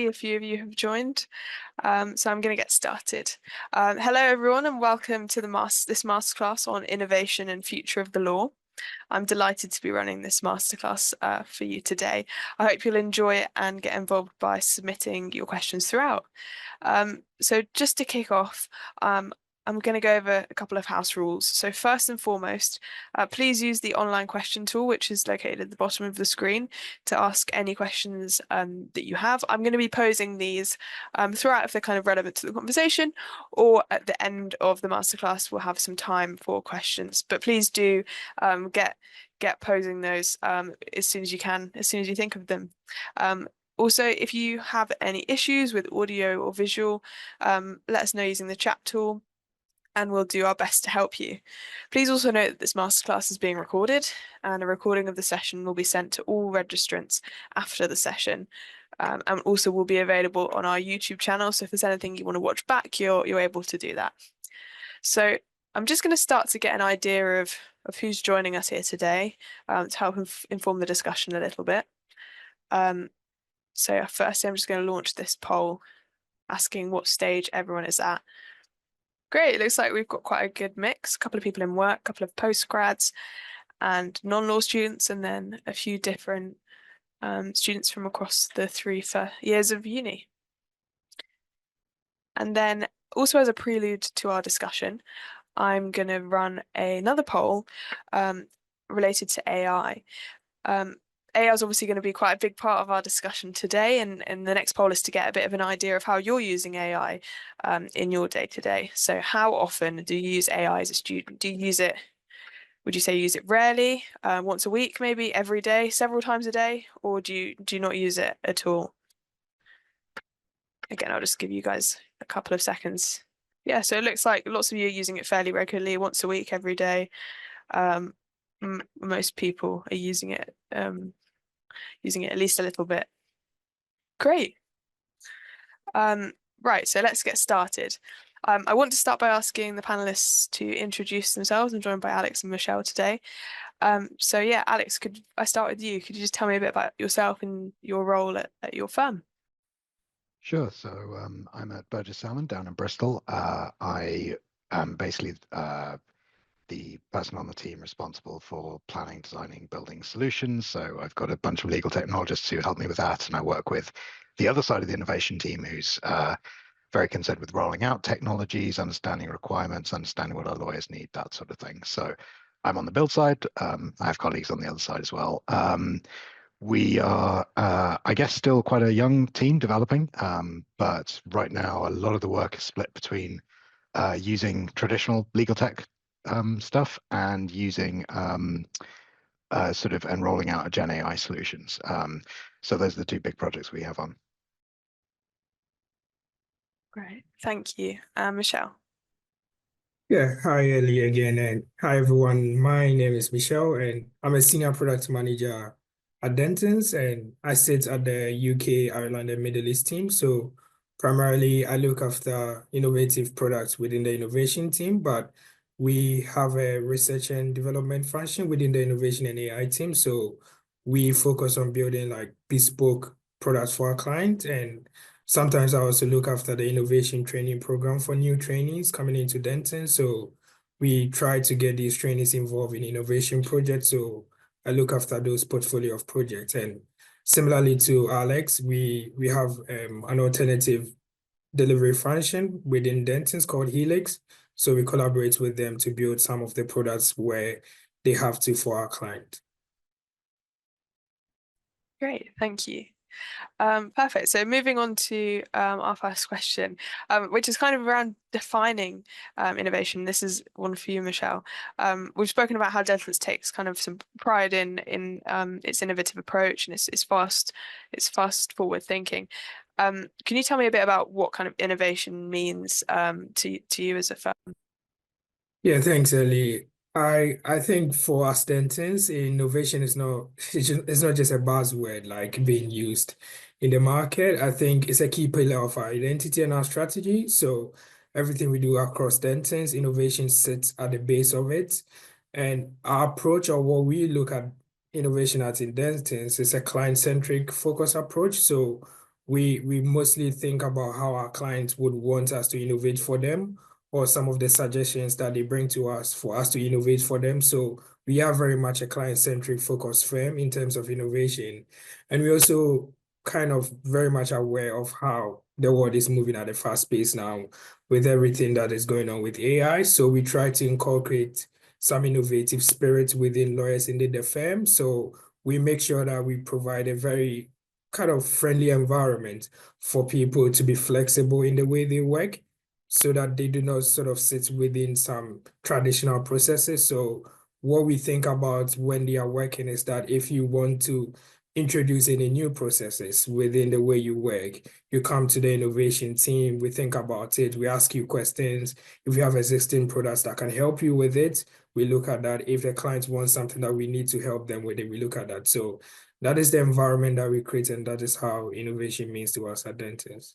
a few of you have joined, so I'm going to get started. Hello, everyone, and welcome to this masterclass on innovation and future of the law. I'm delighted to be running this masterclass for you today. I hope you'll enjoy it and get involved by submitting your questions throughout. So just to kick off, I'm going to go over a couple of house rules. So first and foremost, please use the online question tool, which is located at the bottom of the screen, to ask any questions that you have. I'm going to be posing these throughout if they're kind of relevant to the conversation, or at the end of the masterclass, we'll have some time for questions. But please do get posing those as soon as you can, as soon as you think of them. Also, if you have any issues with audio or visual, let us know using the chat tool, and we'll do our best to help you. Please also note that this masterclass is being recorded, and a recording of the session will be sent to all registrants after the session, and also will be available on our YouTube channel. So if there's anything you want to watch back, you're able to do that. So I'm just going to start to get an idea of who's joining us here today to help inform the discussion a little bit. So firstly, I'm just going to launch this poll asking what stage everyone is at. Great, it looks like we've got quite a good mix. A couple of people in work, a couple of postgrads and non-law students, and then a few different students from across the 3 years of uni. And then also as a prelude to our discussion, I'm going to run another poll related to AI. AI is obviously going to be quite a big part of our discussion today, and the next poll is to get a bit of an idea of how you're using AI in your day-to-day. So how often do you use AI as a student? Do you use it, would you say you use it rarely, once a week, maybe every day, several times a day, or do you not use it at all? Again, I'll just give you guys a couple of seconds. Yeah, so it looks like lots of you are using it fairly regularly, once a week, every day. Most people are using it at least a little bit. Great. Right, so let's get started. I want to start by asking the panelists to introduce themselves. I'm joined by Alex and Michelle today. So yeah, Alex, could I start with you? Could you just tell me a bit about yourself and your role at your firm? Sure. So I'm at Burgess Salmon down in Bristol. I am basically the person on the team responsible for planning, designing, building solutions. So I've got a bunch of legal technologists who help me with that, and I work with the other side of the innovation team who's very concerned with rolling out technologies, understanding requirements, understanding what our lawyers need, that sort of thing. So I'm on the build side. I have colleagues on the other side as well. We are, I guess, still quite a young team developing, but right now a lot of the work is split between using traditional legal tech stuff and using sort of and rolling out a Gen AI solutions. So those are the 2 big projects we have on. Great, thank you. Michelle. Yeah, hi Ellie again, and hi everyone. My name is Michelle, and I'm a senior product manager at Dentons, and I sit at the UK, Ireland, and Middle East team. So primarily, I look after innovative products within the innovation team, but we have a research and development function within the innovation and AI team. So we focus on building like bespoke products for our client, and sometimes I also look after the innovation training program for new trainees coming into Denton. So we try to get these trainees involved in innovation projects. So I look after those portfolio of projects. And similarly to Alex, we have an alternative delivery function within Denton's called Helix. So we collaborate with them to build some of the products where they have to for our client. Great, thank you. Perfect. So moving on to our first question, which is kind of around defining innovation. This is one for you, Michelle. We've spoken about how Dentons takes kind of some pride in its innovative approach and its fast forward thinking. Can you tell me a bit about what kind of innovation means to you as a firm? Yeah, thanks, Ellie. I think for us Dentons, innovation is not it's not just a buzzword like being used in the market. I think it's a key pillar of our identity and our strategy. So everything we do across Dentons, innovation sits at the base of it. And our approach, or what we look at innovation at in Dentons, is a client-centric focus approach. So we mostly think about how our clients would want us to innovate for them, or some of the suggestions that they bring to us for us to innovate for them. So we are very much a client-centric focused firm in terms of innovation. And we also kind of very much aware of how the world is moving at a fast pace now with everything that is going on with AI. So we try to inculcate some innovative spirit within lawyers in the firm. So we make sure that we provide a very kind of friendly environment for people to be flexible in the way they work so that they do not sort of sit within some traditional processes. So what we think about when they are working is that if you want to introduce any new processes within the way you work, you come to the innovation team, we think about it, we ask you questions. If you have existing products that can help you with it, we look at that. If the clients want something that we need to help them with it, we look at that. So that is the environment that we create, and that is how innovation means to us at Dentons.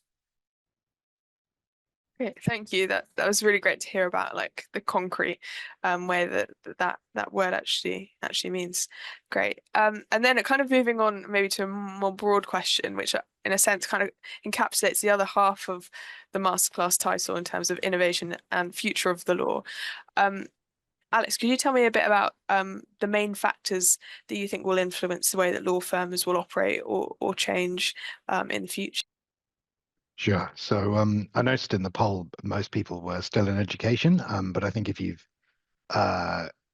Great, thank you. That was really great to hear about, like the concrete way that word actually means. Great. And then kind of moving on maybe to a more broad question, which in a sense kind of encapsulates the other half of the masterclass title in terms of innovation and future of the law. Alex, could you tell me a bit about the main factors that you think will influence the way that law firms will operate or change in the future? Sure. So I noticed in the poll, most people were still in education, but I think if you've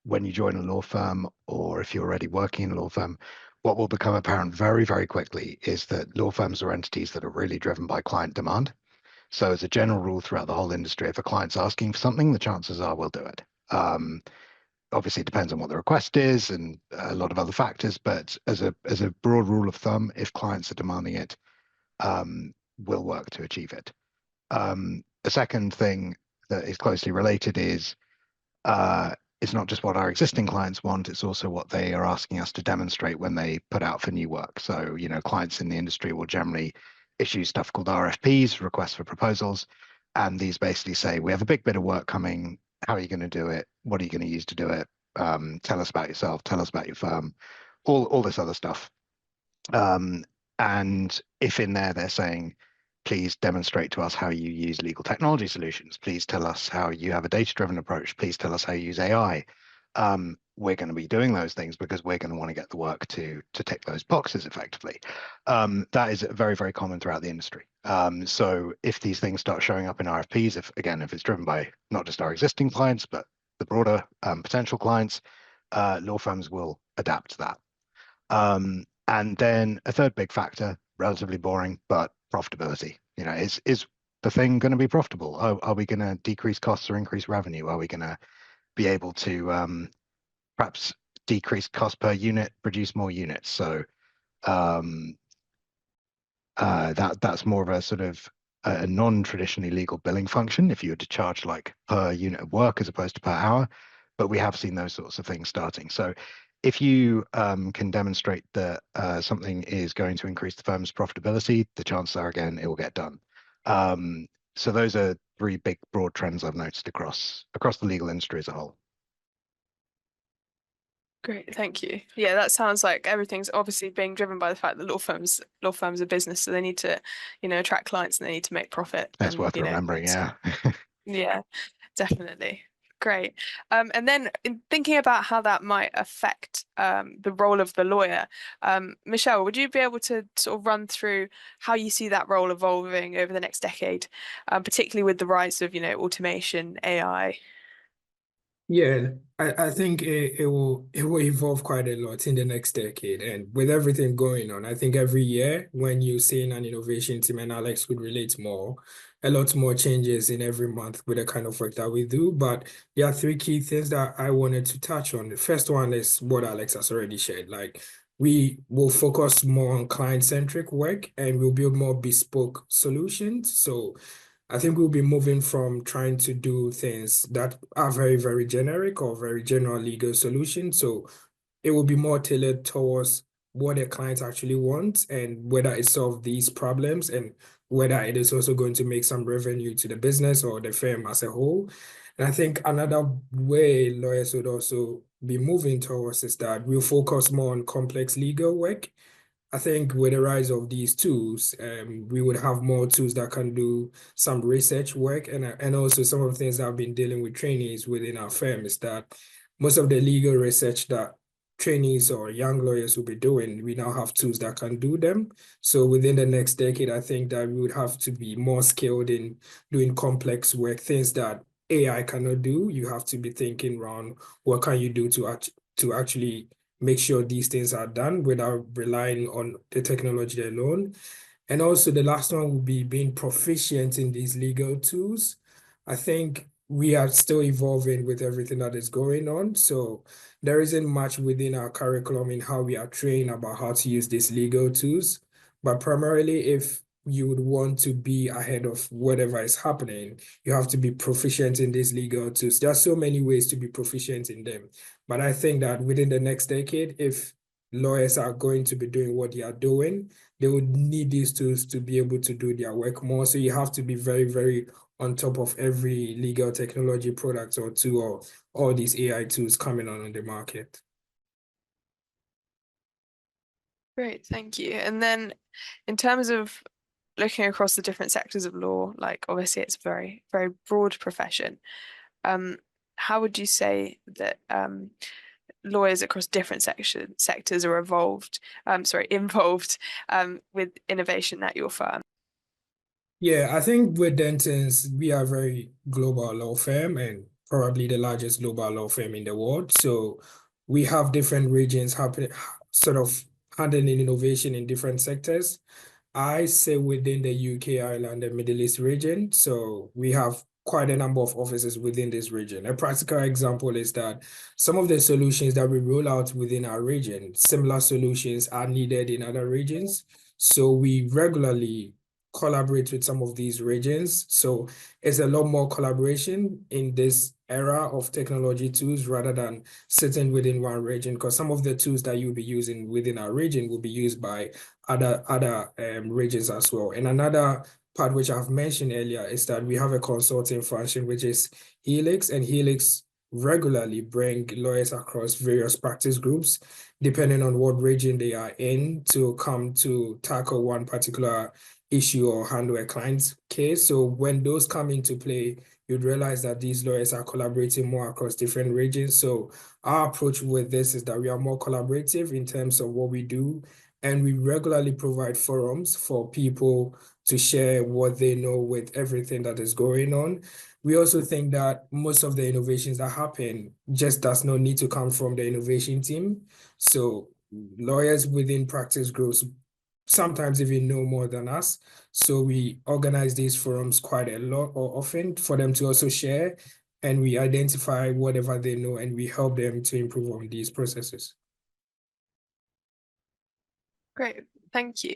when you join a law firm or if you're already working in a law firm, what will become apparent very, very quickly is that law firms are entities that are really driven by client demand. So as a general rule throughout the whole industry, if a client's asking for something, the chances are we'll do it. Obviously, it depends on what the request is and a lot of other factors, but as a broad rule of thumb, if clients are demanding it, we'll work to achieve it. The second thing that is closely related is it's not just what our existing clients want, it's also what they are asking us to demonstrate when they put out for new work. So, clients in the industry will generally issue stuff called RFPs, requests for proposals, and these basically say, we have a big bit of work coming. How are you going to do it? What are you going to use to do it? Tell us about yourself, tell us about your firm, all this other stuff. And if in there they're saying, please demonstrate to us how you use legal technology solutions. Please tell us how you have a data-driven approach. Please tell us how you use AI. We're going to be doing those things because we're going to want to get the work to tick those boxes effectively. That is very, very common throughout the industry. So if these things start showing up in RFPs, if it's driven by not just our existing clients, but the broader potential clients, law firms will adapt to that. And then a third big factor, relatively boring, but profitability. Is the thing going to be profitable? Are we going to decrease costs or increase revenue? Are we going to be able to perhaps decrease cost per unit, produce more units? So that's more of a sort of a non-traditionally legal billing function if you were to charge like per unit of work as opposed to per hour. But we have seen those sorts of things starting. So if you can demonstrate that something is going to increase the firm's profitability, the chances are, again, it will get done. So those are three big, broad trends I've noticed across the legal industry as a whole. Great, thank you. Yeah, that sounds like everything's obviously being driven by the fact that law firms are business, so they need to, attract clients and they need to make profit. That's and worth remembering, yeah. Yeah, definitely. Great. And then in thinking about how that might affect the role of the lawyer, Michelle, would you be able to sort of run through how you see that role evolving over the next decade, particularly with the rise of, automation, AI? Yeah, I think it will evolve quite a lot in the next decade. And with everything going on, I think every year when you see in an innovation team, and Alex could relate more, a lot more changes in every month with the kind of work that we do. But there are three key things that I wanted to touch on. The first one is what Alex has already shared. Like we will focus more on client-centric work and we'll build more bespoke solutions. So I think we'll be moving from trying to do things that are very, very generic or very general legal solutions. So it will be more tailored towards what the clients actually want and whether it solves these problems and whether it is also going to make some revenue to the business or the firm as a whole. And I think another way lawyers would also be moving towards is that we'll focus more on complex legal work I think with the rise of these tools, we would have more tools that can do some research work, and also some of the things that I've been dealing with trainees within our firm is that most of the legal research that trainees or young lawyers will be doing, we now have tools that can do them. So within the next decade, I think that we would have to be more skilled in doing complex work, things that AI cannot do. You have to be thinking around what can you do to actually make sure these things are done without relying on the technology alone. And also the last one would be being proficient in these legal tools. I think we are still evolving with everything that is going on. So there isn't much within our curriculum in how we are trained about how to use these legal tools. But primarily, if you would want to be ahead of whatever is happening, you have to be proficient in these legal tools. There are so many ways to be proficient in them. But I think that within the next decade, if lawyers are going to be doing what they are doing, they would need these tools to be able to do their work more. So you have to be very, very on top of every legal technology product or tool or all these AI tools coming on the market. Great, thank you. And then in terms of looking across the different sectors of law, like obviously it's a very, very broad profession. How would you say that lawyers across different sectors are involved with innovation at your firm? Yeah, I think with Dentons, we are a very global law firm and probably the largest global law firm in the world. So we have different regions happening, sort of handling innovation in different sectors. I say within the UK, Ireland, and Middle East region. So we have quite a number of offices within this region. A practical example is that some of the solutions that we roll out within our region, similar solutions are needed in other regions. So we regularly collaborate with some of these regions. So it's a lot more collaboration in this era of technology tools rather than sitting within one region, because some of the tools that you'll be using within our region will be used by other regions as well. And another part which I've mentioned earlier is that we have a consulting function, which is Helix, and Helix regularly bring lawyers across various practice groups, depending on what region they are in, to come to tackle one particular issue or handle a client's case. So when those come into play, you'd realize that these lawyers are collaborating more across different regions. So our approach with this is that we are more collaborative in terms of what we do, and we regularly provide forums for people to share what they know with everything that is going on. We also think that most of the innovations that happen just does not need to come from the innovation team. So lawyers within practice groups sometimes even know more than us. So we organize these forums quite a lot or often for them to also share, and we identify whatever they know and we help them to improve on these processes. Great, thank you.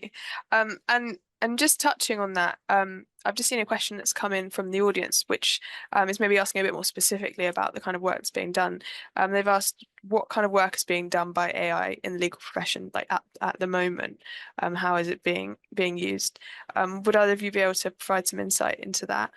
And just touching on that, I've just seen a question that's come in from the audience, which is maybe asking a bit more specifically about the kind of work that's being done. They've asked what kind of work is being done by AI in the legal profession, like at the moment. How is it being used? Would either of you be able to provide some insight into that?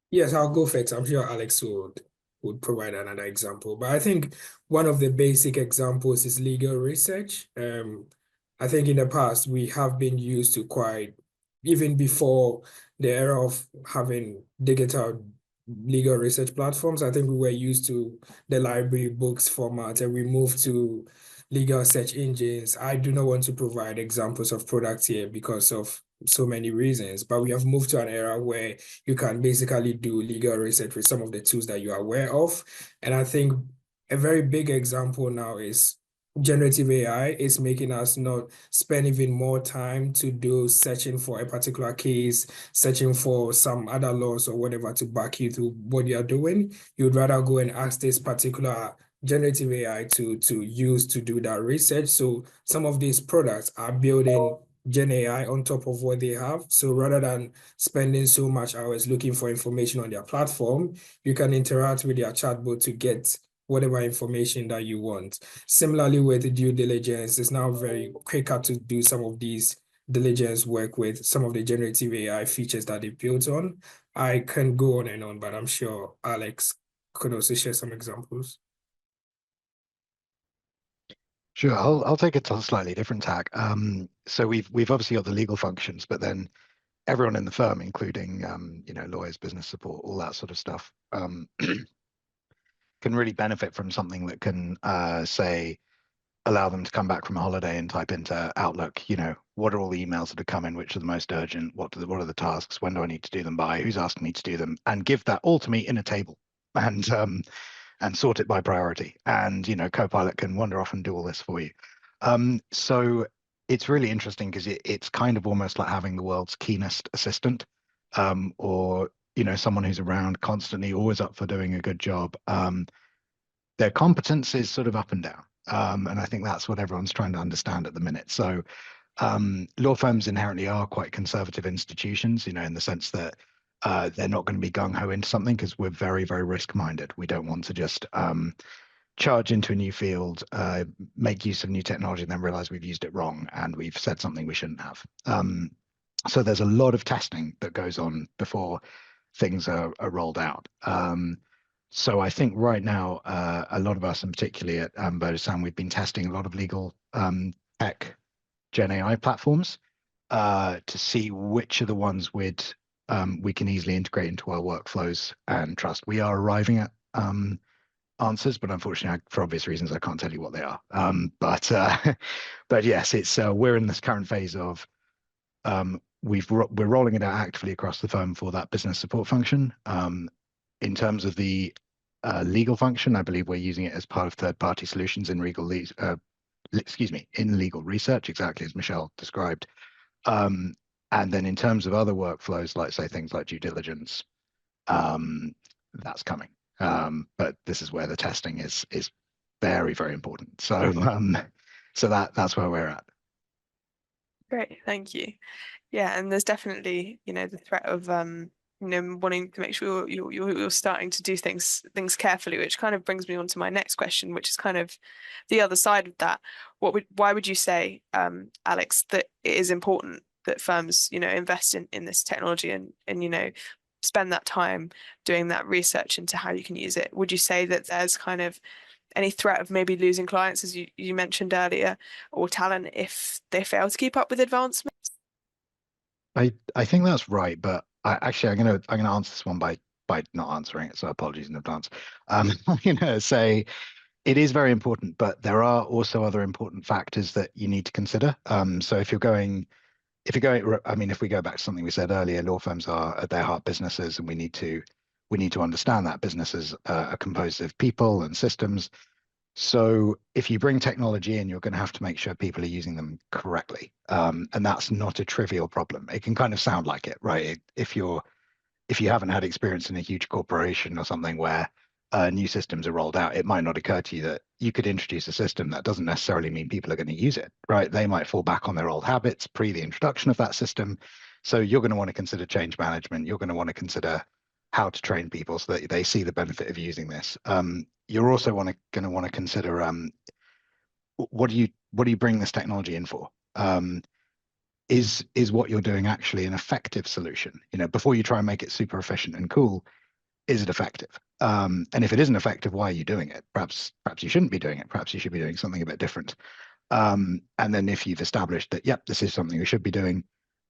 Yes, I'll go first. I'm sure Alex would provide another example. But I think one of the basic examples is legal research. I think in the past we have been used to quite, even before the era of having digital legal research platforms, I think we were used to the library books format and we moved to legal search engines. I do not want to provide examples of products here because of so many reasons, but we have moved to an era where you can basically do legal research with some of the tools that you are aware of. And I think a very big example now is generative AI is making us not spend even more time to do searching for a particular case, searching for some other laws or whatever to back you through what you're doing. You'd rather go and ask this particular generative AI to use to do that research. So some of these products are building Gen AI on top of what they have. So rather than spending so much hours looking for information on their platform, you can interact with their chatbot to get whatever information that you want. Similarly with due diligence, it's now very quicker to do some of these diligence work with some of the generative AI features that they built on. I can go on and on, but I'm sure Alex could also share some examples. Sure, I'll take it to a slightly different tack. So we've obviously got the legal functions, but then everyone in the firm, including lawyers, business support, all that sort of stuff, can really benefit from something that can say allow them to come back from a holiday and type into Outlook, what are all the emails that have come in, which are the most urgent, what are the tasks, when do I need to do them by, who's asking me to do them, and give that all to me in a table and sort it by priority. And Copilot can wander off and do all this for you. So it's really interesting because it's kind of almost like having the world's keenest assistant, or someone who's around constantly, always up for doing a good job. Their competence is sort of up and down. And I think that's what everyone's trying to understand at the minute. So law firms inherently are quite conservative institutions, in the sense that they're not going to be gung-ho into something because we're very, very risk-minded. We don't want to just charge into a new field, make use of new technology, and then realize we've used it wrong and we've said something we shouldn't have. So there's a lot of testing that goes on before things are rolled out. So I think right now, a lot of us, and particularly at Bergersound, we've been testing a lot of legal tech Gen AI platforms to see which are the ones we can easily integrate into our workflows and trust. We are arriving at answers, but unfortunately, for obvious reasons, I can't tell you what they are. But yes, it's we're in this current phase of we're rolling it out actively across the firm for that business support function. In terms of the legal function, I believe we're using it as part of third-party solutions in in legal research, exactly as Michelle described. And then in terms of other workflows, like say things like due diligence, that's coming. But this is where the testing is very, very important. So that's where we're at. Great, thank you. Yeah, and there's definitely, the threat of wanting to make sure you're starting to do things carefully, which kind of brings me on to my next question, which is kind of the other side of that. Why would you say, Alex, that it is important that firms, invest in this technology and spend that time doing that research into how you can use it? Would you say that there's kind of any threat of maybe losing clients, as you mentioned earlier, or talent if they fail to keep up with advancements? I think that's right, but I'm gonna answer this one by not answering it, so apologies in advance. I'm gonna say it is very important, but there are also other important factors that you need to consider. So if we go back to something we said earlier, law firms are at their heart businesses, and we need to understand that businesses are composed of people and systems. So if you bring technology in, you're going to have to make sure people are using them correctly. And that's not a trivial problem. It can kind of sound like it, right? If you haven't had experience in a huge corporation or something where new systems are rolled out, it might not occur to you that you could introduce a system that doesn't necessarily mean people are going to use it, right? They might fall back on their old habits pre the introduction of that system. So you're going to want to consider change management. You're going to want to consider how to train people so that they see the benefit of using this. You're also going to want to consider what do you bring this technology in for? Is what you're doing actually an effective solution? Before you try and make it super efficient and cool, is it effective? And if it isn't effective, why are you doing it? Perhaps you shouldn't be doing it. Perhaps you should be doing something a bit different. And then if you've established that, yep, this is something we should be doing,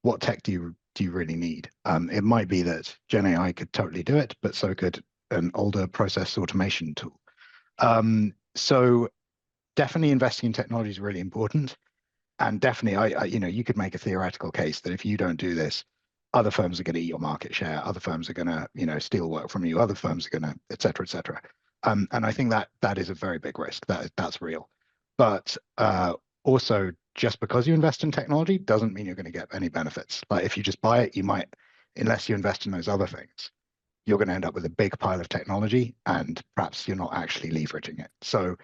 what tech do you really need? It might be that Gen AI could totally do it, but so could an older process automation tool. So definitely investing in technology is really important. And definitely, you could make a theoretical case that if you don't do this, other firms are going to eat your market share. Other firms are going to, steal work from you. Other firms are going to, et cetera, et cetera. And I think that is a very big risk. That's real. But also, just because you invest in technology doesn't mean you're going to get any benefits. Like if you just buy it, you might, unless you invest in those other things, you're going to end up with a big pile of technology, and perhaps you're not actually leveraging it. So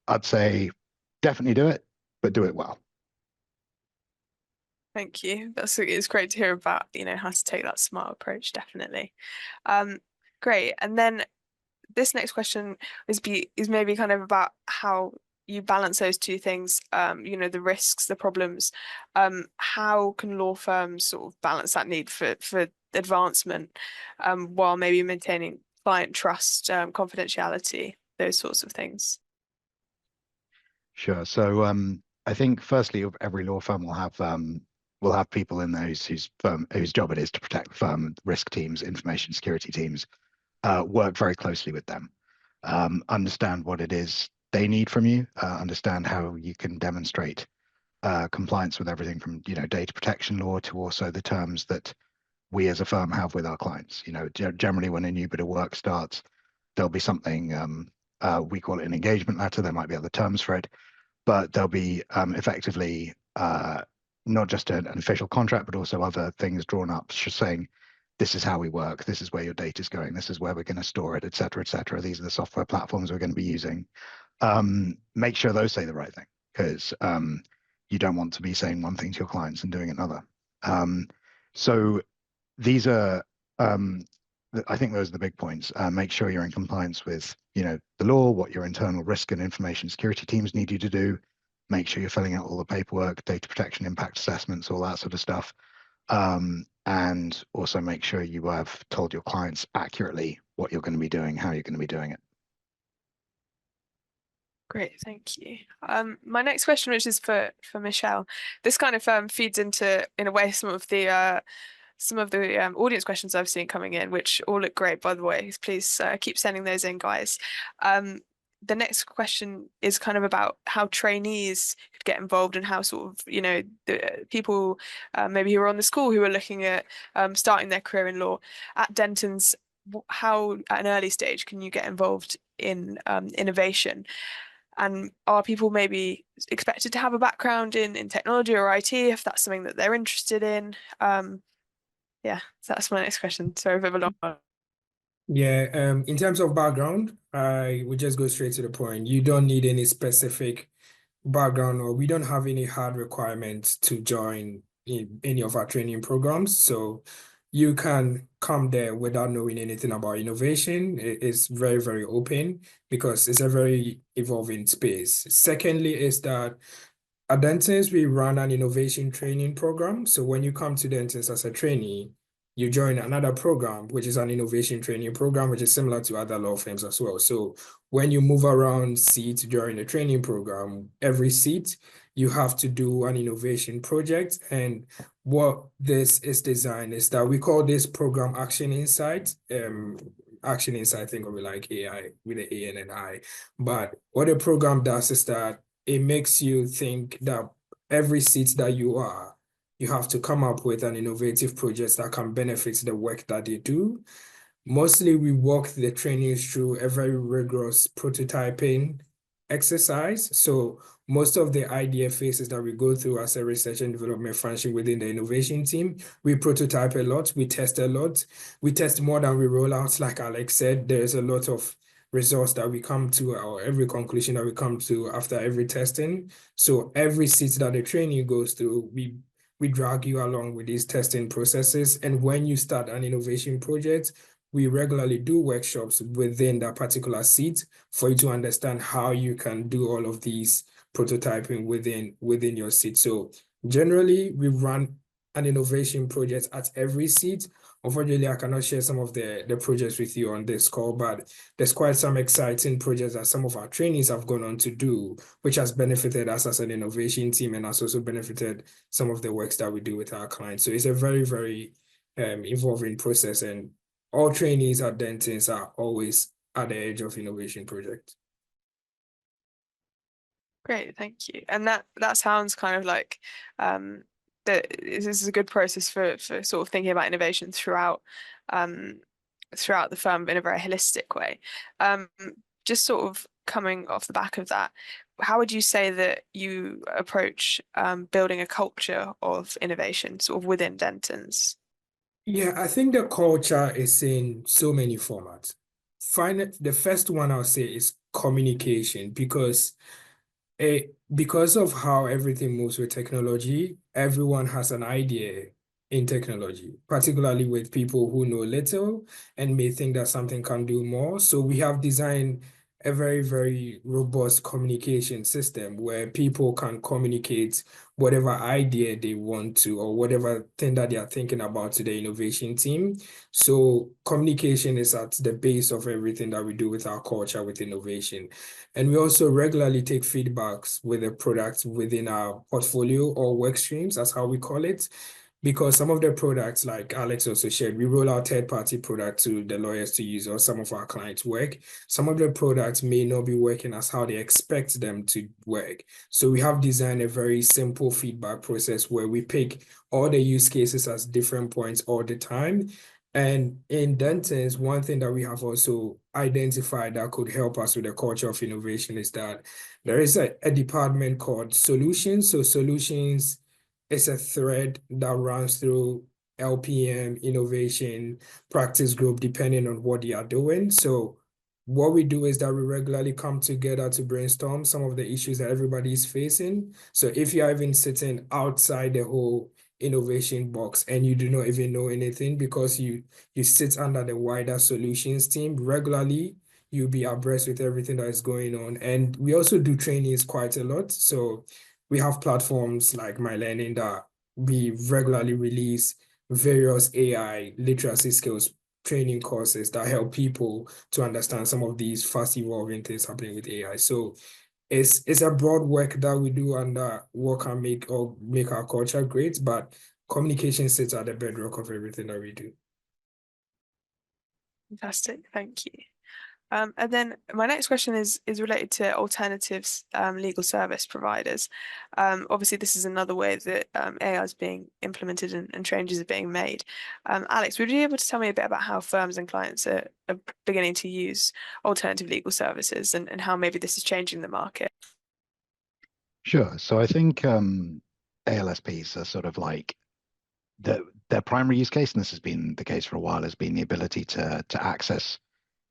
I'd say definitely do it, but do it well. Thank you. It's great to hear about, how to take that smart approach, definitely. Great. And then this next question is maybe kind of about how you balance those two things, the risks, the problems. How can law firms sort of balance that need for advancement, while maybe maintaining client trust, confidentiality, those sorts of things? Sure. So I think firstly, every law firm will have people in those whose job it is to protect the firm, risk teams, information security teams, work very closely with them, understand what it is they need from you, understand how you can demonstrate compliance with everything from data protection law to also the terms that we as a firm have with our clients. Generally when a new bit of work starts, there'll be something we call it an engagement letter. There might be other terms for it, but there'll be effectively not just an official contract, but also other things drawn up saying, this is how we work, this is where your data is going, this is where we're going to store it, et cetera, et cetera. These are the software platforms we're going to be using. Make sure those say the right thing, because you don't want to be saying one thing to your clients and doing another. So these are, I think those are the big points. Make sure you're in compliance with, the law, what your internal risk and information security teams need you to do. Make sure you're filling out all the paperwork, data protection impact assessments, all that sort of stuff. And also make sure you have told your clients accurately what you're going to be doing, how you're going to be doing it. Great, thank you. My next question, which is for Michelle, this kind of feeds into, in a way, some of the audience questions I've seen coming in, which all look great, by the way. Please keep sending those in, guys. The next question is kind of about how trainees could get involved and how sort of, the people maybe who are on the school who are looking at starting their career in law at Denton's, how at an early stage can you get involved in innovation? And are people maybe expected to have a background in technology or IT if that's something that they're interested in? Yeah, so that's my next question. Sorry for a long one. Yeah, in terms of background, I would just go straight to the point. You don't need any specific background, or we don't have any hard requirements to join in any of our training programs. So you can come there without knowing anything about innovation. It's very, very open because it's a very evolving space. Secondly, is that at Dentons, we run an innovation training program. So when you come to Dentons as a trainee, you join another program, which is an innovation training program, which is similar to other law firms as well. So when you move around seats during the training program, every seat, you have to do an innovation project. And what this is designed is that we call this program Action Insight. Action Insight, think of it like AI with the A and an I. But what the program does is that it makes you think that every seat that you have to come up with an innovative project that can benefit the work that they do. Mostly, we walk the trainees through a very rigorous prototyping exercise. So most of the idea phases that we go through as a research and development function within the innovation team, we prototype a lot, we test a lot. We test more than we roll out. Like Alex said, there's a lot of results that we come to, or every conclusion that we come to after every testing. So every seat that the trainee goes through, we drag you along with these testing processes. And when you start an innovation project, we regularly do workshops within that particular seat for you to understand how you can do all of these prototyping within your seat. So generally, we run an innovation project at every seat. Unfortunately, I cannot share some of the projects with you on this call, but there's quite some exciting projects that some of our trainees have gone on to do, which has benefited us as an innovation team and has also benefited some of the works that we do with our clients. So it's a very, very involving process, and all trainees at Dentons are always at the edge of innovation projects. Great, thank you. And that sounds kind of like this is a good process for sort of thinking about innovation throughout the firm in a very holistic way. Just sort of coming off the back of that, how would you say that you approach building a culture of innovation sort of within Dentons? Yeah, I think the culture is in so many formats. The first one I'll say is communication, because of how everything moves with technology, everyone has an idea in technology, particularly with people who know little and may think that something can do more. So we have designed a very, very robust communication system where people can communicate whatever idea they want to or whatever thing that they are thinking about to the innovation team. So communication is at the base of everything that we do with our culture, with innovation. And we also regularly take feedbacks with the products within our portfolio or work streams, that's how we call it, because some of the products, like Alex also shared, we roll out third-party product to the lawyers to use or some of our clients' work. Some of the products may not be working as how they expect them to work. So we have designed a very simple feedback process where we pick all the use cases as different points all the time. And in Dentons, one thing that we have also identified that could help us with the culture of innovation is that there is a department called Solutions. So Solutions is a thread that runs through LPM, innovation, practice group, depending on what they are doing. So what we do is that we regularly come together to brainstorm some of the issues that everybody is facing. So if you're even sitting outside the whole innovation box and you do not even know anything because you sit under the wider solutions team regularly, you'll be abreast with everything that is going on. And we also do trainings quite a lot. So we have platforms like My Learning that we regularly release various AI literacy skills training courses that help people to understand some of these fast evolving things happening with AI. So it's a broad work that we do under what can make our culture great, but communication sits at the bedrock of everything that we do. Fantastic, thank you. And then my next question is related to alternatives legal service providers. Obviously, this is another way that AI is being implemented and changes are being made. Alex, would you be able to tell me a bit about how firms and clients are beginning to use alternative legal services and how maybe this is changing the market? Sure. So I think ALSPs are sort of like their primary use case, and this has been the case for a while, has been the ability to access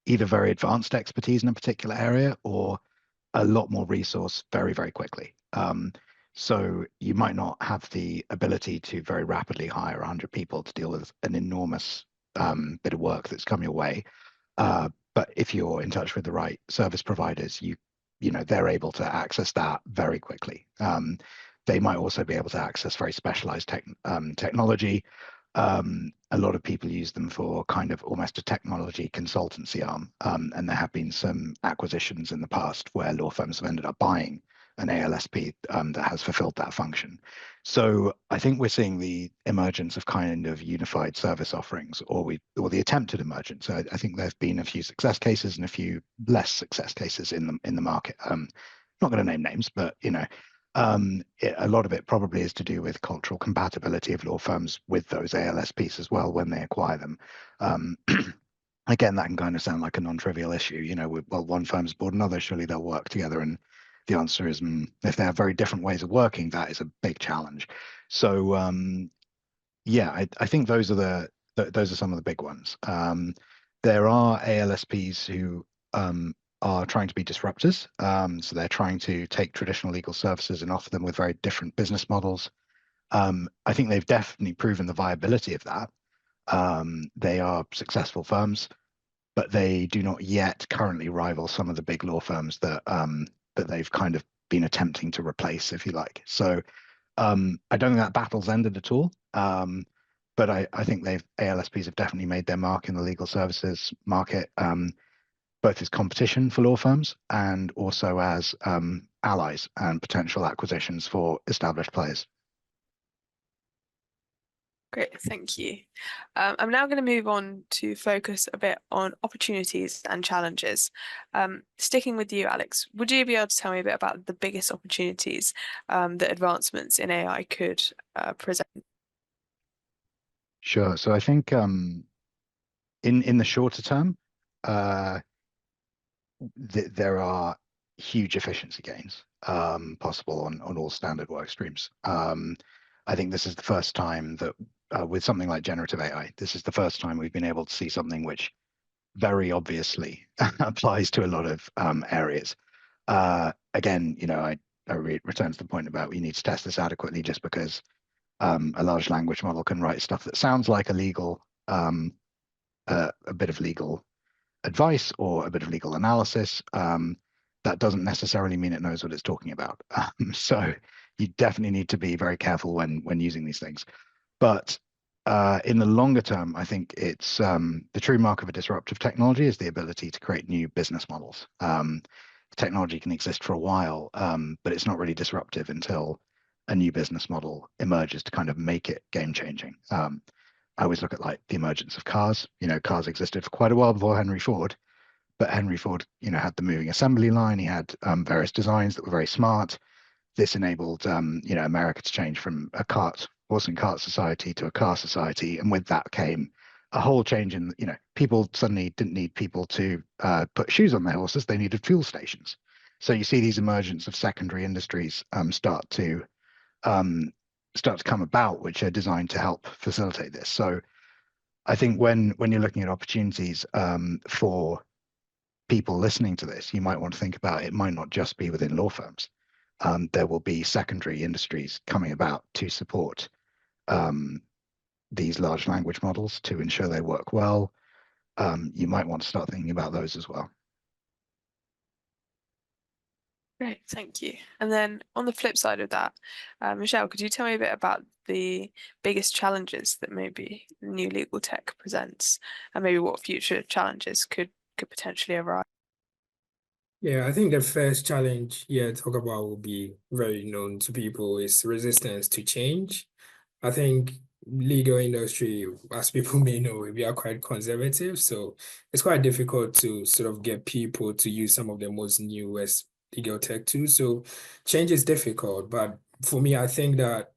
either very advanced expertise in a particular area or a lot more resource very, very quickly. So you might not have the ability to very rapidly hire 100 people to deal with an enormous bit of work that's come your way. But if you're in touch with the right service providers, you know they're able to access that very quickly. They might also be able to access very specialized technology. A lot of people use them for kind of almost a technology consultancy arm. And there have been some acquisitions in the past where law firms have ended up buying an ALSP that has fulfilled that function. So I think we're seeing the emergence of kind of unified service offerings, or the attempted emergence. I think there've been a few success cases and a few less success cases in the market. Not going to name names, but you know, a lot of it probably is to do with cultural compatibility of law firms with those ALSPs as well when they acquire them. Again, that can kind of sound like a non-trivial issue. You know, well, one firm's bought another, surely they'll work together. And the answer is, if they have very different ways of working, that is a big challenge. So, yeah, I think those are those are some of the big ones. There are ALSPs who are trying to be disruptors. So they're trying to take traditional legal services and offer them with very different business models. I think they've definitely proven the viability of that. They are successful firms, but they do not yet currently rival some of the big law firms that they've kind of been attempting to replace, if you like. So I don't think that battle's ended at all. But I think ALSPs have definitely made their mark in the legal services market, both as competition for law firms and also as allies and potential acquisitions for established players. Great, thank you. I'm now going to move on to focus a bit on opportunities and challenges. Sticking with you, Alex, would you be able to tell me a bit about the biggest opportunities that advancements in AI could present? Sure. So I think in the shorter term, there are huge efficiency gains possible on all standard work streams. I think this is the first time that with something like generative AI, this is the first time we've been able to see something which very obviously applies to a lot of areas. Again, you know, I return to the point about we need to test this adequately, just because a large language model can write stuff that sounds like a bit of legal advice or a bit of legal analysis, that doesn't necessarily mean it knows what it's talking about. So you definitely need to be very careful when using these things. But in the longer term, I think it's the true mark of a disruptive technology is the ability to create new business models. Technology can exist for a while, but it's not really disruptive until a new business model emerges to kind of make it game changing. I always look at like the emergence of cars. Cars existed for quite a while before Henry Ford, but Henry Ford, had the moving assembly line. He had various designs that were very smart. This enabled, America to change from a horse and cart society to a car society, and with that came a whole change in, people suddenly didn't need people to put shoes on their horses; they needed fuel stations. So you see these emergence of secondary industries start to come about, which are designed to help facilitate this. So I think when you're looking at opportunities for people listening to this, you might want to think about it might not just be within law firms. There will be secondary industries coming about to support these large language models to ensure they work well. You might want to start thinking about those as well. Great, thank you. And then on the flip side of that, Michelle, could you tell me a bit about the biggest challenges that maybe new legal tech presents, and maybe what future challenges could potentially arise? Yeah, I think the first challenge, talk about will be very known to people is resistance to change. I think legal industry, as people may know, we are quite conservative, so it's quite difficult to sort of get people to use some of the most newest legal tech tools. So change is difficult, but for me, I think that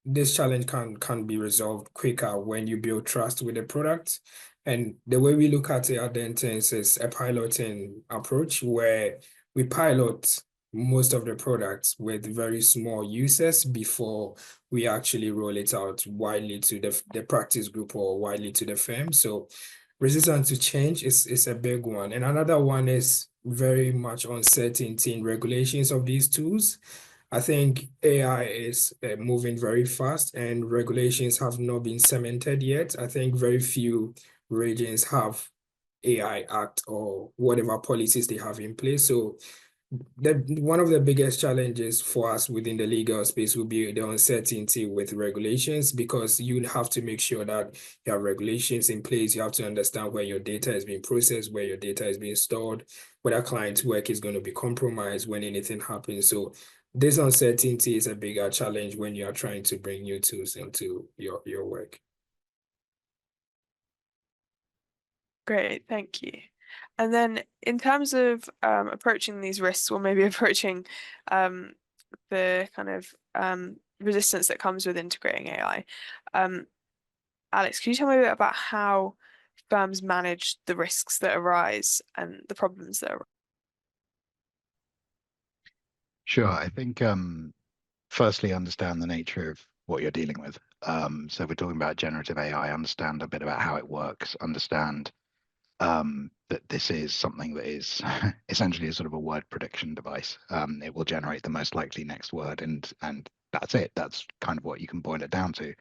this challenge can be resolved quicker when you build trust with the product. And the way we look at it at Dentons is a piloting approach where we pilot most of the products with very small users before we actually roll it out widely to the practice group or widely to the firm. So resistance to change is a big one. And another one is very much uncertainty in regulations of these tools. I think AI is moving very fast and regulations have not been cemented yet. I think very few regions have AI Act or whatever policies they have in place. So one of the biggest challenges for us within the legal space will be the uncertainty with regulations, because you have to make sure that you have regulations in place. You have to understand where your data is being processed, where your data is being stored, whether client work is going to be compromised when anything happens. So this uncertainty is a bigger challenge when you are trying to bring new tools into your work. Great, thank you. And then in terms of approaching these risks, or maybe approaching the kind of resistance that comes with integrating AI, Alex, can you tell me a bit about how firms manage the risks that arise and the problems that arise? Sure. I think firstly, understand the nature of what you're dealing with. So if we're talking about generative AI, understand a bit about how it works, understand that this is something that is essentially a sort of a word prediction device. It will generate the most likely next word, and that's it. That's kind of what you can boil it down to.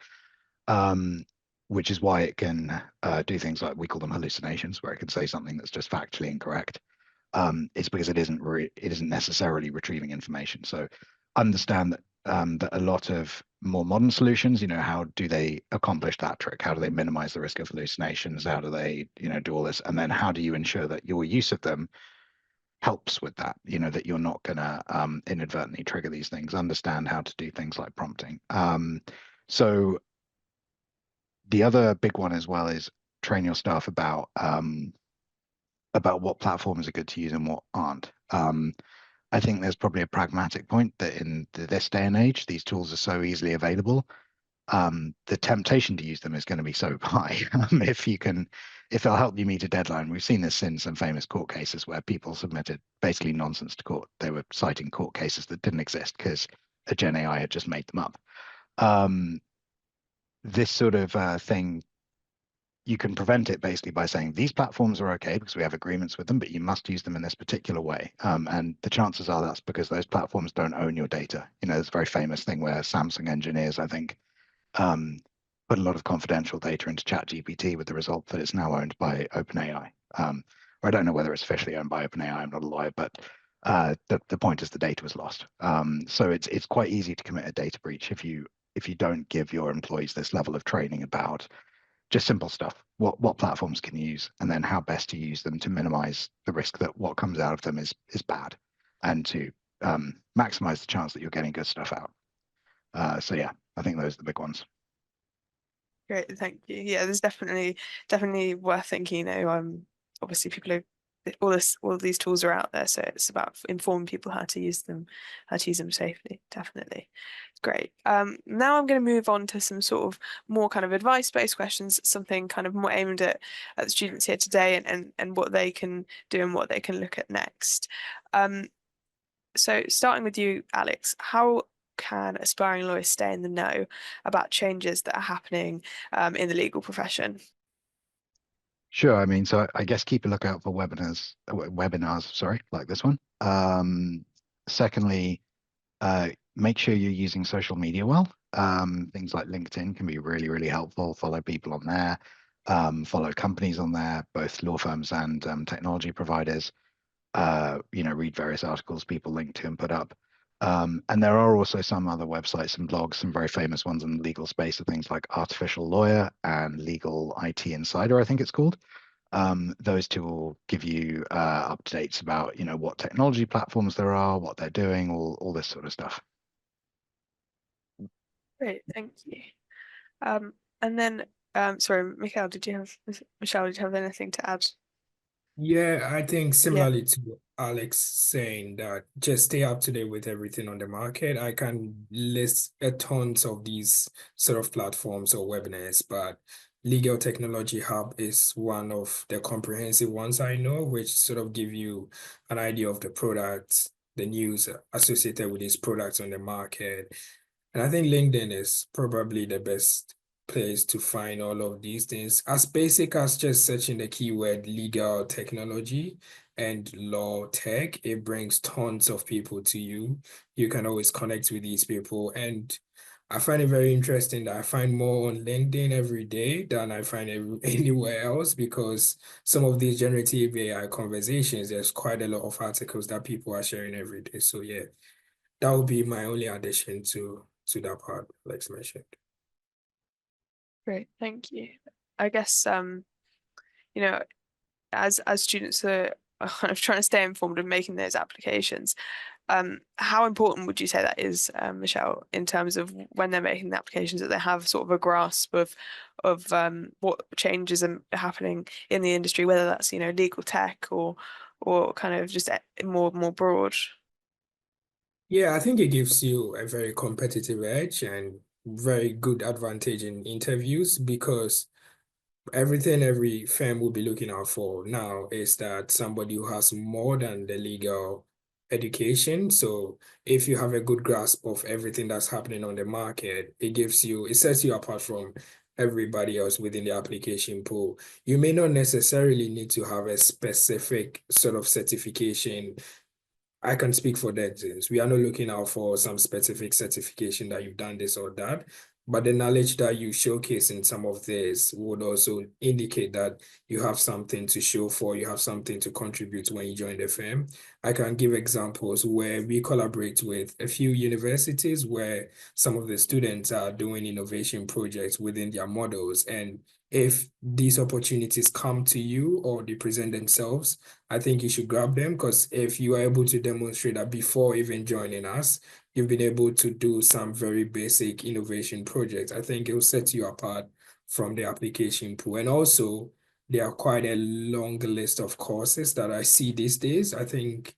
Which is why it can do things like, we call them hallucinations, where it can say something that's just factually incorrect. It's because it isn't necessarily retrieving information. So understand that that a lot of more modern solutions, how do they accomplish that trick? How do they minimize the risk of hallucinations? How do they, do all this? And then how do you ensure that your use of them helps with that? That you're not going to inadvertently trigger these things. Understand how to do things like prompting. So the other big one as well is train your staff about what platforms are good to use and what aren't. I think there's probably a pragmatic point that in this day and age, these tools are so easily available. The temptation to use them is going to be so high. If they'll help you meet a deadline. We've seen this in some famous court cases where people submitted basically nonsense to court. They were citing court cases that didn't exist because a Gen AI had just made them up. This sort of thing, you can prevent it basically by saying these platforms are okay because we have agreements with them, but you must use them in this particular way. And the chances are that's because those platforms don't own your data. There's a very famous thing where Samsung engineers, I think, put a lot of confidential data into ChatGPT with the result that it's now owned by OpenAI. or I don't know whether it's officially owned by OpenAI. I'm not a lawyer, but the point is the data was lost. So it's quite easy to commit a data breach if you don't give your employees this level of training about just simple stuff. What platforms can you use, and then how best to use them to minimize the risk that what comes out of them is bad, and to maximize the chance that you're getting good stuff out. So yeah, I think those are the big ones. Great, thank you. Yeah, there's definitely worth thinking, obviously people are all of these tools are out there, so it's about informing people how to use them, safely, definitely. Great. Now I'm going to move on to some sort of more kind of advice-based questions, something kind of more aimed at the students here today, and what they can do and what they can look at next. So starting with you, Alex, how can aspiring lawyers stay in the know about changes that are happening in the legal profession? Sure. I mean, so I guess keep a lookout for webinars, sorry, like this one. Secondly, make sure you're using social media well. Things like LinkedIn can be really, really helpful. Follow people on there, follow companies on there, both law firms and technology providers. Read various articles people link to and put up. And there are also some other websites and blogs, some very famous ones in the legal space of things like Artificial Lawyer and Legal IT Insider, I think it's called. Those two will give you updates about, what technology platforms there are, what they're doing, all this sort of stuff. Great, thank you. And then, sorry, Michelle, Michelle, did you have anything to add? Yeah, I think Yeah. similarly to Alex saying that just stay up to date with everything on the market. I can list a tons of these sort of platforms or webinars, but Legal Technology Hub is one of the comprehensive ones I know, which sort of give you an idea of the products, the news associated with these products on the market. And I think LinkedIn is probably the best place to find all of these things. As basic as just searching the keyword legal technology and law tech, it brings tons of people to you. You can always connect with these people. And I find it very interesting that I find more on LinkedIn every day than I find anywhere else, because some of these generative AI conversations, there's quite a lot of articles that people are sharing every day. So yeah, that would be my only addition to that part Alex mentioned. Great, thank you. I guess as students are kind of trying to stay informed and making those applications, how important would you say that is, Michelle, in terms of when they're making the applications, that they have sort of a grasp of what changes are happening in the industry, whether that's legal tech or kind of just more broad? Yeah, I think it gives you a very competitive edge and very good advantage in interviews, because everything every firm will be looking out for now is that somebody who has more than the legal education. So if you have a good grasp of everything that's happening on the market, it sets you apart from everybody else within the application pool. You may not necessarily need to have a specific sort of certification. I can speak for Dexys. We are not looking out for some specific certification that you've done this or that, but the knowledge that you showcase in some of this would also indicate that you have something to show for, you have something to contribute when you join the firm. I can give examples where we collaborate with a few universities where some of the students are doing innovation projects within their models. And if these opportunities come to you or they present themselves, I think you should grab them, because if you are able to demonstrate that before even joining us, you've been able to do some very basic innovation projects, I think it will set you apart from the application pool. And also, there are quite a long list of courses that I see these days. I think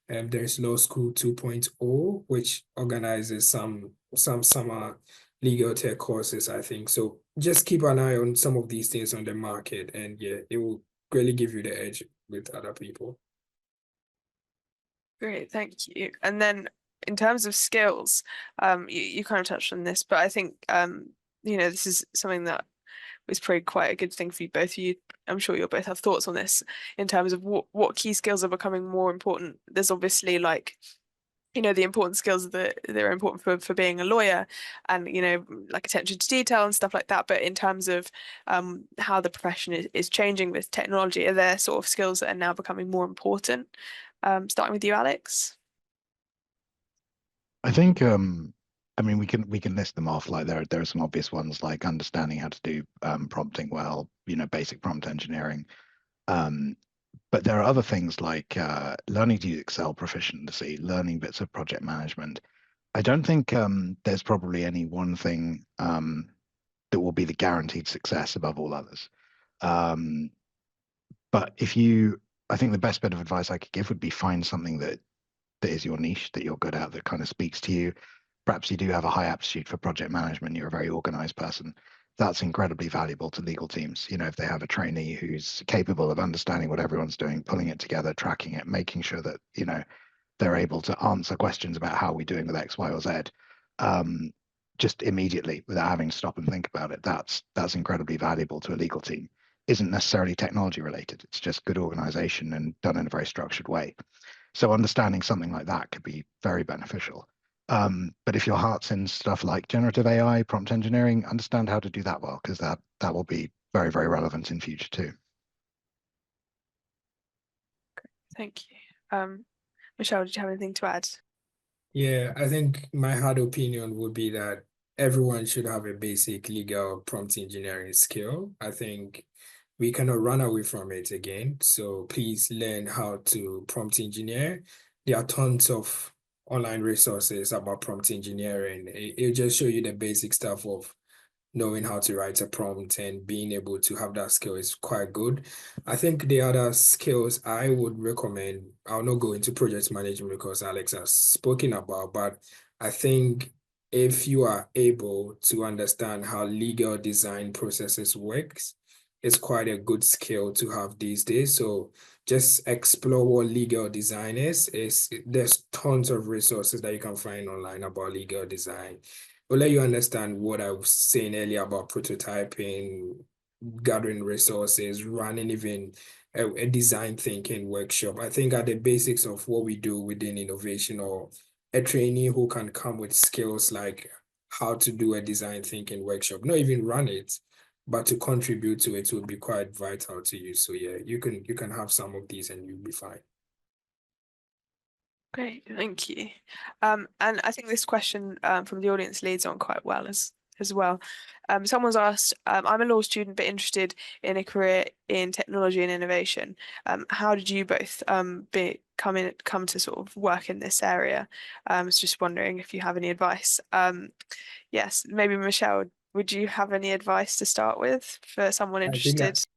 there's Law School 2.0, which organizes some summer legal tech courses, I think. So just keep an eye on some of these things on the market, and yeah, it will really give you the edge with other people. Great, thank you. And then in terms of skills, you kind of touched on this, but I think this is something that was probably quite a good thing for you both of you. I'm sure you'll both have thoughts on this in terms of what key skills are becoming more important. There's obviously like the important skills that are important for being a lawyer, and like attention to detail and stuff like that. But in terms of how the profession is changing with technology, are there sort of skills that are now becoming more important? Starting with you, Alex. I think I mean we can list them off. Like there are some obvious ones like understanding how to do prompting well, basic prompt engineering. Um, but there are other things like learning to use Excel proficiency, learning bits of project management. I don't think there's probably any one thing that will be the guaranteed success above all others. Um, but I think the best bit of advice I could give would be find something that is your niche, that you're good at, that kind of speaks to you. Perhaps you do have a high aptitude for project management, you're a very organized person. That's incredibly valuable to legal teams. If they have a trainee who's capable of understanding what everyone's doing, pulling it together, tracking it, making sure that, they're able to answer questions about how we're doing with X, Y, or Z, um, just immediately without having to stop and think about it. That's incredibly valuable to a legal team. Isn't necessarily technology related. It's just good organization and done in a very structured way. So understanding something like that could be very beneficial. But if your heart's in stuff like generative AI, prompt engineering, understand how to do that well, because that will be very, very relevant in future too. Thank you. Michelle, did you have anything to add? Yeah, I think my hard opinion would be that everyone should have a basic legal prompt engineering skill. I think we cannot run away from it again. So please learn how to prompt engineer. There are tons of online resources about prompt engineering. It'll just show you the basic stuff of knowing how to write a prompt and being able to have that skill is quite good. I think the other skills I would recommend, I'll not go into project management because Alex has spoken about, but I think if you are able to understand how legal design processes works, it's quite a good skill to have these days. So just explore what legal design is. There's tons of resources that you can find online about legal design. Will let you understand what I was saying earlier about prototyping, gathering resources, running even a design thinking workshop. I think at the basics of what we do within innovation, or a trainee who can come with skills like how to do a design thinking workshop, not even run it, but to contribute to it would be quite vital to you. So yeah, you can have some of these and you'll be fine. Great, thank you. And I think this question from the audience leads on quite well as well. Someone's asked, I'm a law student but interested in a career in technology and innovation. How did you both come to sort of work in this area? I was just wondering if you have any advice. Yes, maybe Michelle, would you have any advice to start with for someone I think interested?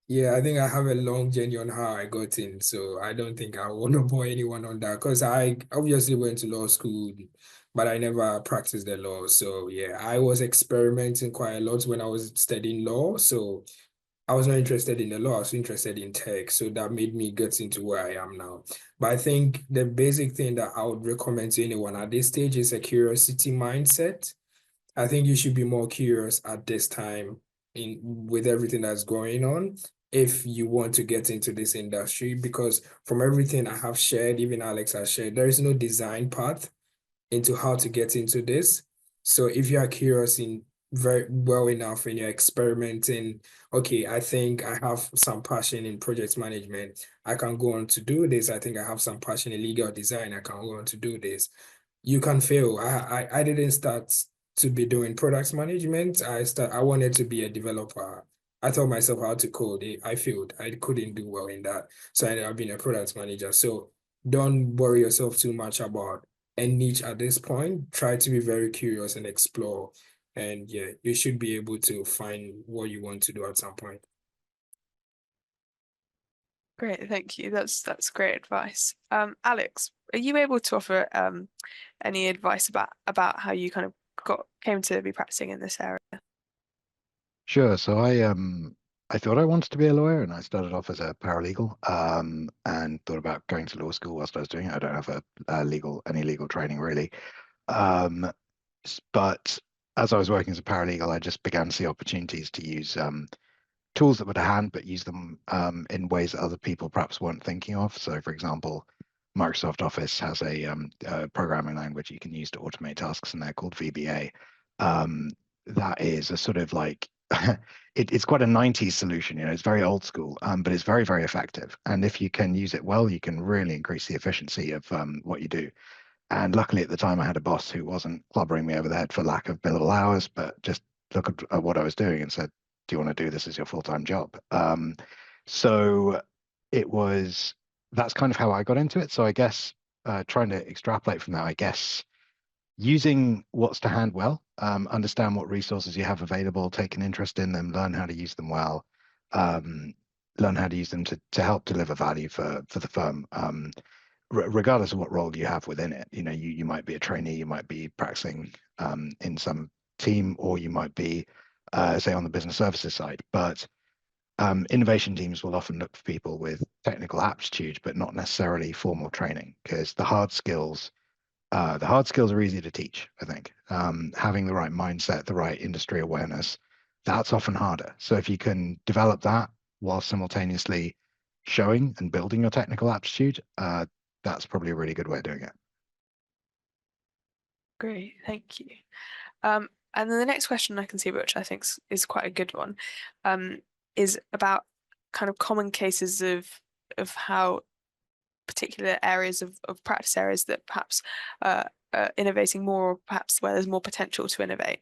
Yeah, I think I have a long journey on how I got in, so I don't think I want to bore anyone on that because I obviously went to law school, but I never practiced the law. So yeah, I was experimenting quite a lot when I was studying law. So I was not interested in the law, I was interested in tech. So that made me get into where I am now. But I think the basic thing that I would recommend to anyone at this stage is a curiosity mindset. I think you should be more curious at this time in with everything that's going on if you want to get into this industry, because from everything I have shared, even Alex has shared, there is no design path into how to get into this. So if you are curious in very well enough and you're experimenting, okay, I think I have some passion in project management, I can go on to do this. I think I have some passion in legal design, I can go on to do this. You can fail. I didn't start to be doing product management. I wanted to be a developer. I taught myself how to code. I failed. I couldn't do well in that. So I ended up being a product manager. So don't worry yourself too much about a niche at this point. Try to be very curious and explore. And yeah, you should be able to find what you want to do at some point. Great, thank you. That's great advice. Alex, are you able to offer any advice about how you kind of came to be practicing in this area? Sure. So I thought I wanted to be a lawyer, and I started off as a paralegal, and thought about going to law school whilst I was doing it. I don't have any legal training really. Um, but as I was working as a paralegal, I just began to see opportunities to use tools that were to hand, but use them in ways that other people perhaps weren't thinking of. So, for example, Microsoft Office has a programming language you can use to automate tasks, and they're called VBA. That is a sort of like it's quite a 90s solution, it's very old school, but it's very, very effective. And if you can use it well, you can really increase the efficiency of what you do. And luckily at the time I had a boss who wasn't clobbering me over the head for lack of billable hours, but just looked at what I was doing and said, do you want to do this as your full-time job? So that's kind of how I got into it. So I guess trying to extrapolate from that, I guess using what's to hand well, understand what resources you have available, take an interest in them, learn how to use them well, learn how to use them to help deliver value for the firm. Regardless of what role you have within it, you might be a trainee, you might be practicing in some team, or you might be, say, on the business services side. But innovation teams will often look for people with technical aptitude, but not necessarily formal training, because the hard skills are easy to teach, I think. Having the right mindset, the right industry awareness, that's often harder. So if you can develop that while simultaneously showing and building your technical aptitude, that's probably a really good way of doing it. Great, thank you. And then the next question I can see, which I think is quite a good one, is about kind of common cases of how particular areas of practice areas that perhaps innovating more, or perhaps where there's more potential to innovate.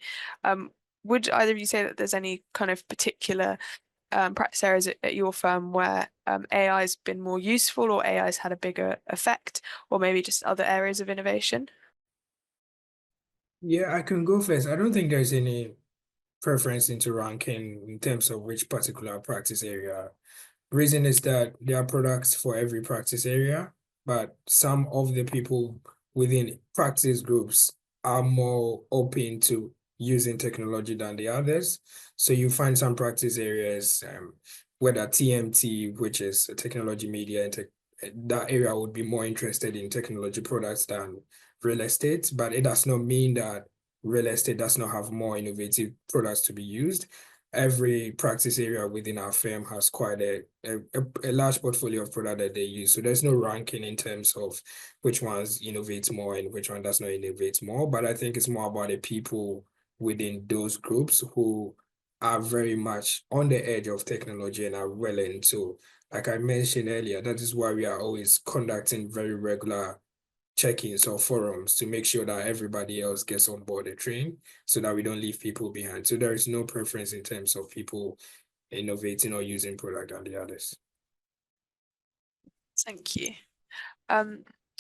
Would either of you say that there's any kind of particular practice areas at your firm where AI has been more useful, or AI has had a bigger effect, or maybe just other areas of innovation? Yeah, I can go first. I don't think there's any preference into ranking in terms of which particular practice area. Reason is that there are products for every practice area, but some of the people within practice groups are more open to using technology than the others. So you find some practice areas, whether TMT, which is technology, media, and that area would be more interested in technology products than real estate, but it does not mean that real estate does not have more innovative products to be used. Every practice area within our firm has quite a large portfolio of product that they use. So there's no ranking in terms of which ones innovate more and which one does not innovate more. But I think it's more about the people within those groups who are very much on the edge of technology and are willing to, like I mentioned earlier, that is why we are always conducting very regular check-ins or forums to make sure that everybody else gets on board the train so that we don't leave people behind. So there is no preference in terms of people innovating or using product than the others. Thank you. Do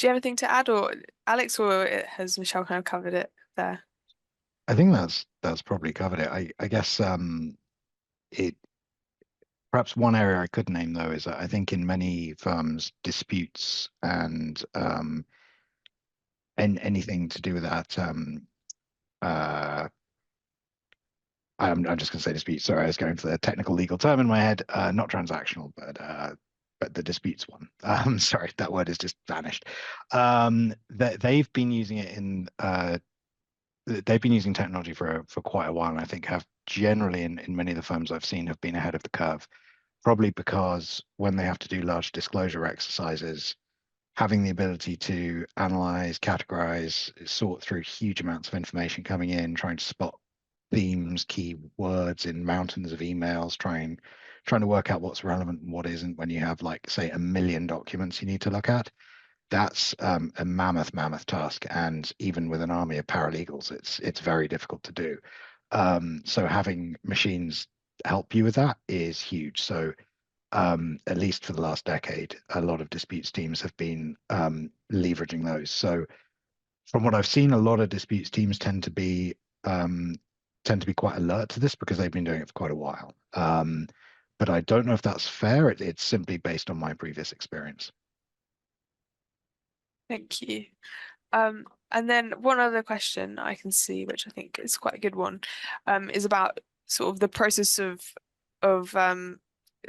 you have anything to add, or Alex, or has Michelle kind of covered it there? I think that's probably covered it. I guess it perhaps one area I could name though is that I think in many firms disputes and anything to do with that uh, I'm just going to say dispute. Sorry, I was going for the technical legal term in my head. Not transactional, but the disputes one. Sorry, that word has just vanished. They've been using it they've been using technology for quite a while, and I think have generally in many of the firms I've seen have been ahead of the curve. Probably because when they have to do large disclosure exercises, having the ability to analyze, categorize, sort through huge amounts of information coming in, trying to spot themes, key words in mountains of emails, trying to work out what's relevant and what isn't when you have, like, say, 1 million documents you need to look at. That's a mammoth task, and even with an army of paralegals, it's very difficult to do. So having machines help you with that is huge. So at least for the last decade, a lot of disputes teams have been leveraging those. So from what I've seen, a lot of disputes teams tend to be quite alert to this because they've been doing it for quite a while. But I don't know if that's fair. It's simply based on my previous experience. Thank you. And then one other question I can see, which I think is quite a good one, is about sort of the process of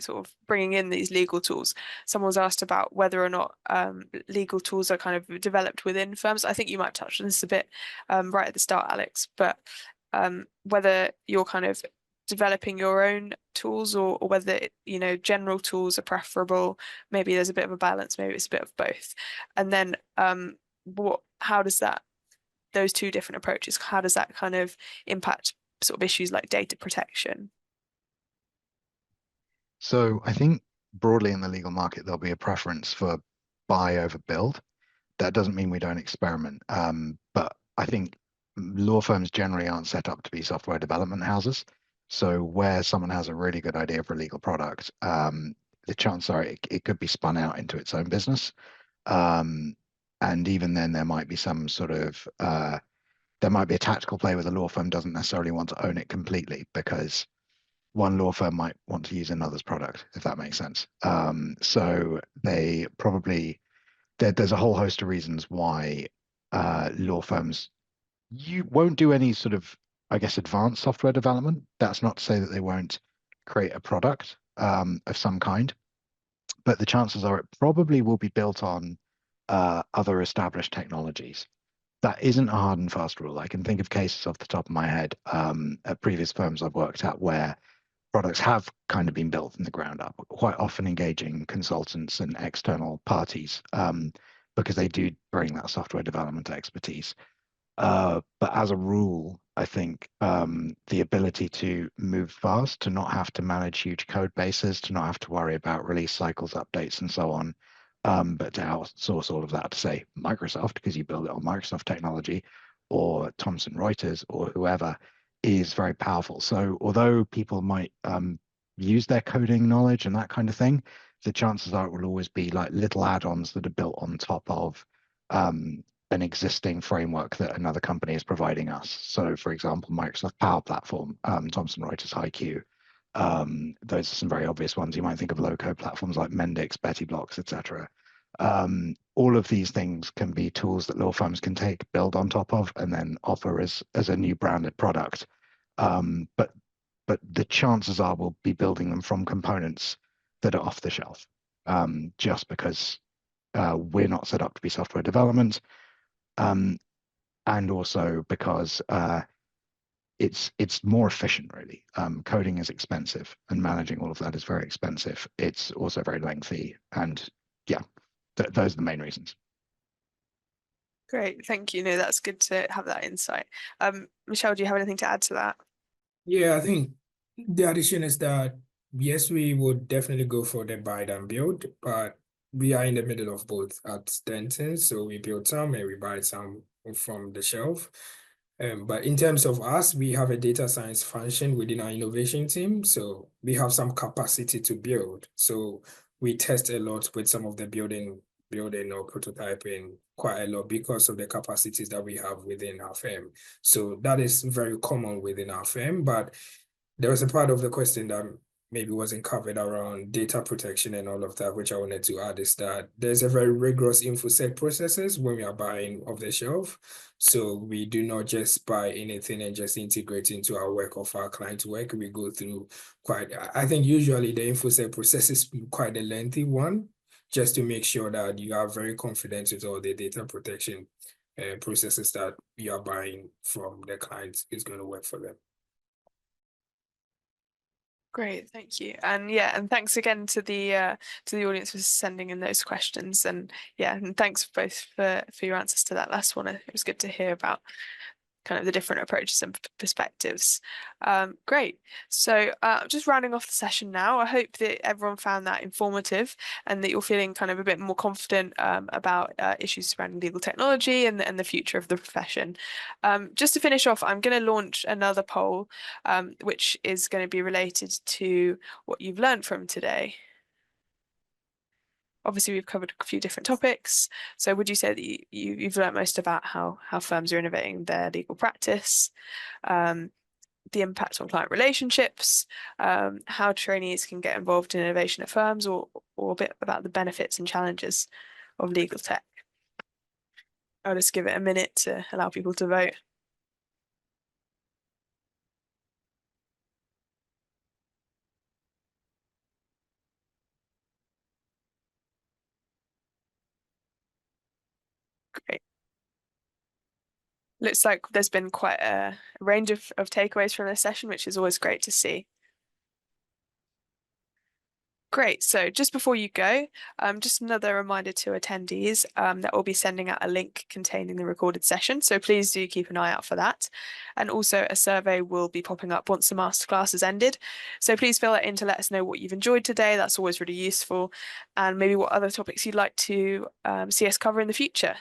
sort of bringing in these legal tools. Someone was asked about whether or not legal tools are kind of developed within firms. I think you might touch on this a bit right at the start, Alex, but whether you're kind of developing your own tools, or whether general tools are preferable. Maybe there's a bit of a balance, maybe it's a bit of both. And then how does those two different approaches, how does that kind of impact sort of issues like data protection? So I think broadly in the legal market, there'll be a preference for buy over build. That doesn't mean we don't experiment. But I think law firms generally aren't set up to be software development houses. So where someone has a really good idea for a legal product, the chances are it could be spun out into its own business. And even then, there might be some sort of there might be a tactical play where the law firm doesn't necessarily want to own it completely because one law firm might want to use another's product, if that makes sense. So they probably there's a whole host of reasons why law firms you won't do any sort of, I guess, advanced software development. That's not to say that they won't create a product of some kind, but the chances are it probably will be built on other established technologies. That isn't a hard and fast rule. I can think of cases off the top of my head at previous firms I've worked at where products have kind of been built from the ground up, quite often engaging consultants and external parties because they do bring that software development expertise. But as a rule, I think the ability to move fast, to not have to manage huge code bases, to not have to worry about release cycles, updates, and so on, but to outsource all of that to, say, Microsoft, because you build it on Microsoft technology, or Thomson Reuters, or whoever, is very powerful. So although people might use their coding knowledge and that kind of thing, the chances are it will always be like little add-ons that are built on top of an existing framework that another company is providing us. So, for example, Microsoft Power Platform, Thomson Reuters HiQ. Those are some very obvious ones. You might think of low-code platforms like Mendix, Betty Blocks, etc. All of these things can be tools that law firms can take, build on top of, and then offer as a new branded product. But the chances are we'll be building them from components that are off the shelf, just because we're not set up to be software development. And also because it's more efficient, really. Coding is expensive, and managing all of that is very expensive. It's also very lengthy, and yeah, those are the main reasons. Great, thank you. No, that's good to have that insight. Michelle, do you have anything to add to that? Yeah, I think the addition is that yes, we would definitely go for the buy and build, but we are in the middle of both at Denton. So we build some and we buy some from the shelf. But in terms of us, we have a data science function within our innovation team. So we have some capacity to build. So we test a lot with some of the building or prototyping quite a lot because of the capacities that we have within our firm. So that is very common within our firm. But there was a part of the question that maybe wasn't covered around data protection and all of that, which I wanted to add is that there's a very rigorous infosec processes when we are buying off the shelf. So we do not just buy anything and just integrate into our work of our client's work. We go through I think usually the infosec process is quite a lengthy one, just to make sure that you are very confident with all the data protection processes that you are buying from the client is going to work for them. Great, thank you. And yeah, and thanks again to the audience for sending in those questions. And yeah, and thanks both for your answers to that last one. It was good to hear about kind of the different approaches and perspectives. Great. So just rounding off the session now. I hope that everyone found that informative and that you're feeling kind of a bit more confident about issues surrounding legal technology and the future of the profession. Just to finish off, I'm going to launch another poll, which is going to be related to what you've learned from today. Obviously, we've covered a few different topics. So would you say that you've learned most about how firms are innovating their legal practice, the impact on client relationships, how trainees can get involved in innovation at firms, or a bit about the benefits and challenges of legal tech? I'll just give it a minute to allow people to vote. Great. Looks like there's been quite a range of takeaways from this session, which is always great to see. Great. So just before you go, just another reminder to attendees that we'll be sending out a link containing the recorded session. So please do keep an eye out for that. And also a survey will be popping up once the masterclass has ended. So please fill it in to let us know what you've enjoyed today. That's always really useful. And maybe what other topics you'd like to see us cover in the future.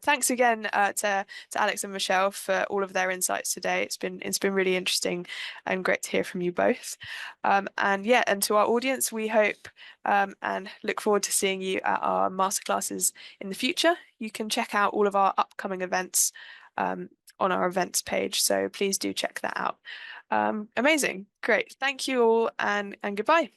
Thanks again to Alex and Michelle for all of their insights today. It's been really interesting and great to hear from you both. And yeah, and to our audience, we hope and look forward to seeing you at our masterclasses in the future. You can check out all of our upcoming events on our events page, so please do check that out. Amazing, great. Thank you all, and goodbye.